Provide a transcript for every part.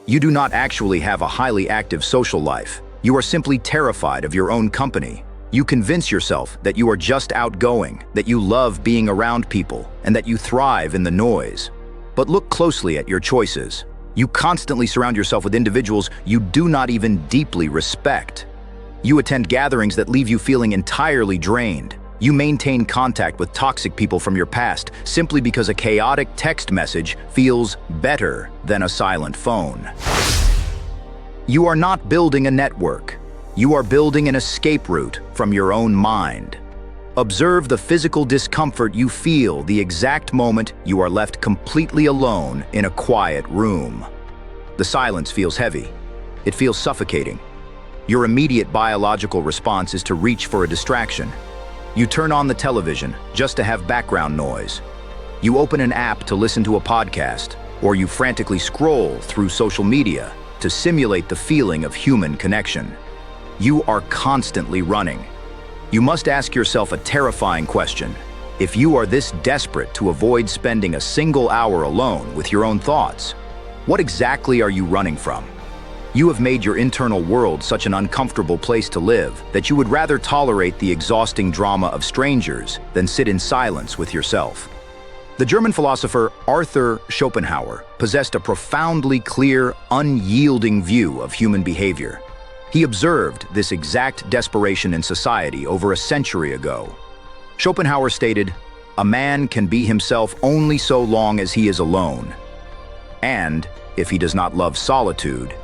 You do not actually have a highly active social life. You are simply terrified of your own company. You convince yourself that you are just outgoing, that you love being around people, and that you thrive in the noise. But look closely at your choices. You constantly surround yourself with individuals you do not even deeply respect. You attend gatherings that leave you feeling entirely drained. You maintain contact with toxic people from your past simply because a chaotic text message feels better than a silent phone. You are not building a network. You are building an escape route from your own mind. Observe the physical discomfort you feel the exact moment you are left completely alone in a quiet room. The silence feels heavy. It feels suffocating. Your immediate biological response is to reach for a distraction. You turn on the television just to have background noise. You open an app to listen to a podcast, or you frantically scroll through social media to simulate the feeling of human connection. You are constantly running. You must ask yourself a terrifying question. If you are this desperate to avoid spending a single hour alone with your own thoughts, what exactly are you running from? You have made your internal world such an uncomfortable place to live that you would rather tolerate the exhausting drama of strangers than sit in silence with yourself. The German philosopher Arthur Schopenhauer possessed a profoundly clear, unyielding view of human behavior. He observed this exact desperation in society over a century ago. Schopenhauer stated, "A man can be himself only so long as he is alone. And if he does not love solitude,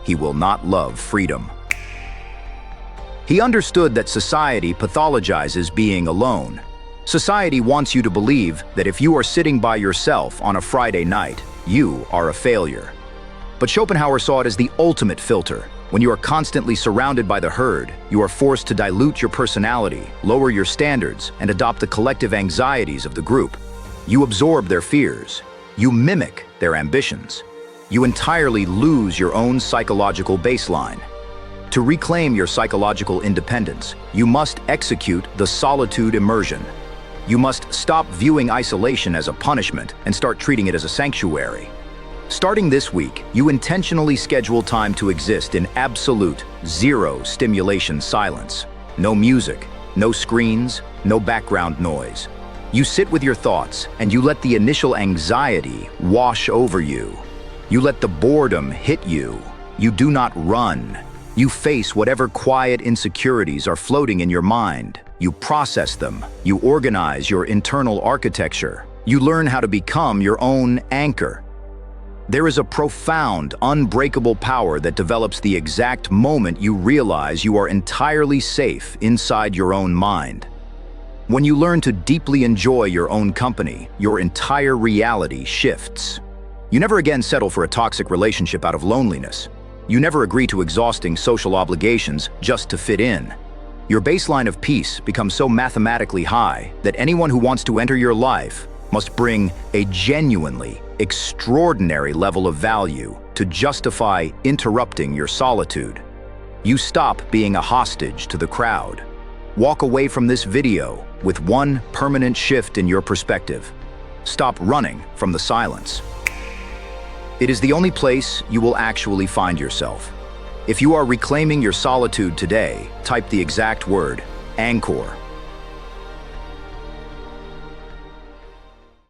he will not love freedom." He understood that society pathologizes being alone. Society wants you to believe that if you are sitting by yourself on a Friday night, you are a failure. But Schopenhauer saw it as the ultimate filter. When you are constantly surrounded by the herd, you are forced to dilute your personality, lower your standards, and adopt the collective anxieties of the group. You absorb their fears. You mimic their ambitions. You entirely lose your own psychological baseline. To reclaim your psychological independence, you must execute the solitude immersion. You must stop viewing isolation as a punishment and start treating it as a sanctuary. Starting this week, you intentionally schedule time to exist in absolute, zero stimulation silence. No music, no screens, no background noise. You sit with your thoughts and you let the initial anxiety wash over you. You let the boredom hit you. You do not run. You face whatever quiet insecurities are floating in your mind. You process them. You organize your internal architecture. You learn how to become your own anchor. There is a profound, unbreakable power that develops the exact moment you realize you are entirely safe inside your own mind. When you learn to deeply enjoy your own company, your entire reality shifts. You never again settle for a toxic relationship out of loneliness. You never agree to exhausting social obligations just to fit in. Your baseline of peace becomes so mathematically high that anyone who wants to enter your life must bring a genuinely extraordinary level of value to justify interrupting your solitude. You stop being a hostage to the crowd. Walk away from this video with one permanent shift in your perspective. Stop running from the silence. It is the only place you will actually find yourself. If you are reclaiming your solitude today, type the exact word, anchor,